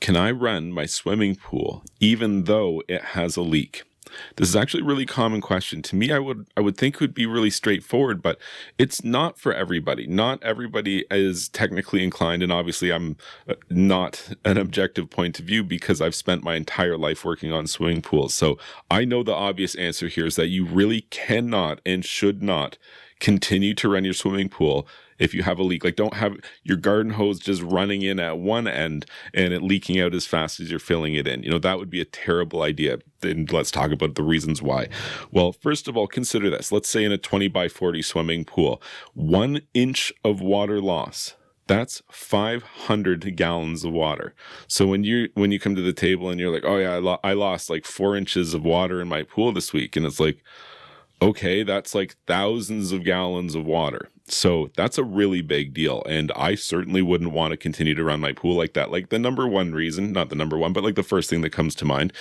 Can I run my swimming pool even though it has a leak? This is actually a really common question. To me, I would think it would be really straightforward, but it's not for everybody. Not everybody is technically inclined, and obviously I'm not an objective point of view because I've spent my entire life working on swimming pools. So I know the obvious answer here is that you really cannot and should not continue to run your swimming pool if you have a leak. Like, don't have your garden hose just running in at one end and it leaking out as fast as you're filling it in. That would be a terrible idea. And let's talk about the reasons why. Well, first of all, consider this. Let's say in a 20 by 40 swimming pool, 1 inch of water loss, that's 500 gallons of water. So when you come to the table and you're like, oh yeah, I lost like 4 inches of water in my pool this week. And it's like, okay, that's like thousands of gallons of water. So that's a really big deal. And I certainly wouldn't want to continue to run my pool like that. Like the number one reason, not the number one, but like the first thing that comes to mind,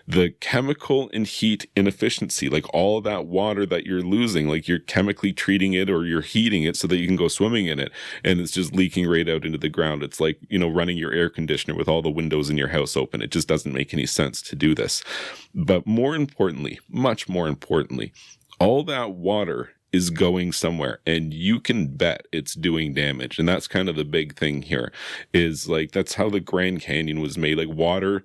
the chemical and heat inefficiency, like all of that water that you're losing, like you're chemically treating it or you're heating it so that you can go swimming in it. And it's just leaking right out into the ground. It's like, running your air conditioner with all the windows in your house open. It just doesn't make any sense to do this. But more importantly, much more importantly, all that water is going somewhere and you can bet it's doing damage. And that's kind of the big thing here is like, that's how the Grand Canyon was made. Like water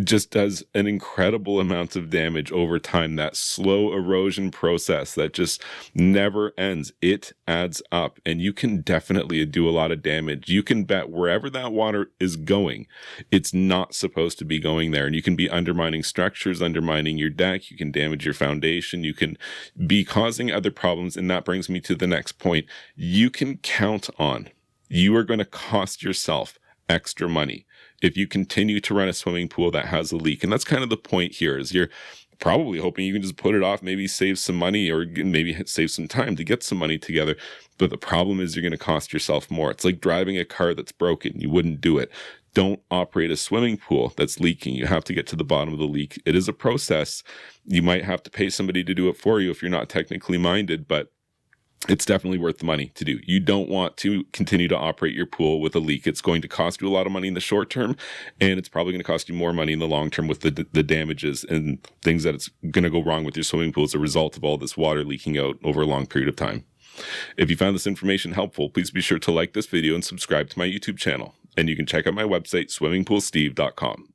just does an incredible amount of damage over time. That slow erosion process that just never ends. It adds up and you can definitely do a lot of damage. You can bet wherever that water is going, it's not supposed to be going there. And you can be undermining structures, undermining your deck. You can damage your foundation. You can be causing other problems. And that brings me to the next point. You can count on, you are going to cost yourself extra money if you continue to run a swimming pool that has a leak. And that's kind of the point here is you're probably hoping you can just put it off, maybe save some money or maybe save some time to get some money together. But the problem is you're going to cost yourself more. It's like driving a car that's broken. You wouldn't do it. Don't operate a swimming pool that's leaking. You have to get to the bottom of the leak. It is a process. You might have to pay somebody to do it for you if you're not technically minded, but it's definitely worth the money to do. You don't want to continue to operate your pool with a leak. It's going to cost you a lot of money in the short term, and it's probably going to cost you more money in the long term with the damages and things that it's going to go wrong with your swimming pool as a result of all this water leaking out over a long period of time. If you found this information helpful, please be sure to like this video and subscribe to my YouTube channel. And you can check out my website, swimmingpoolsteve.com.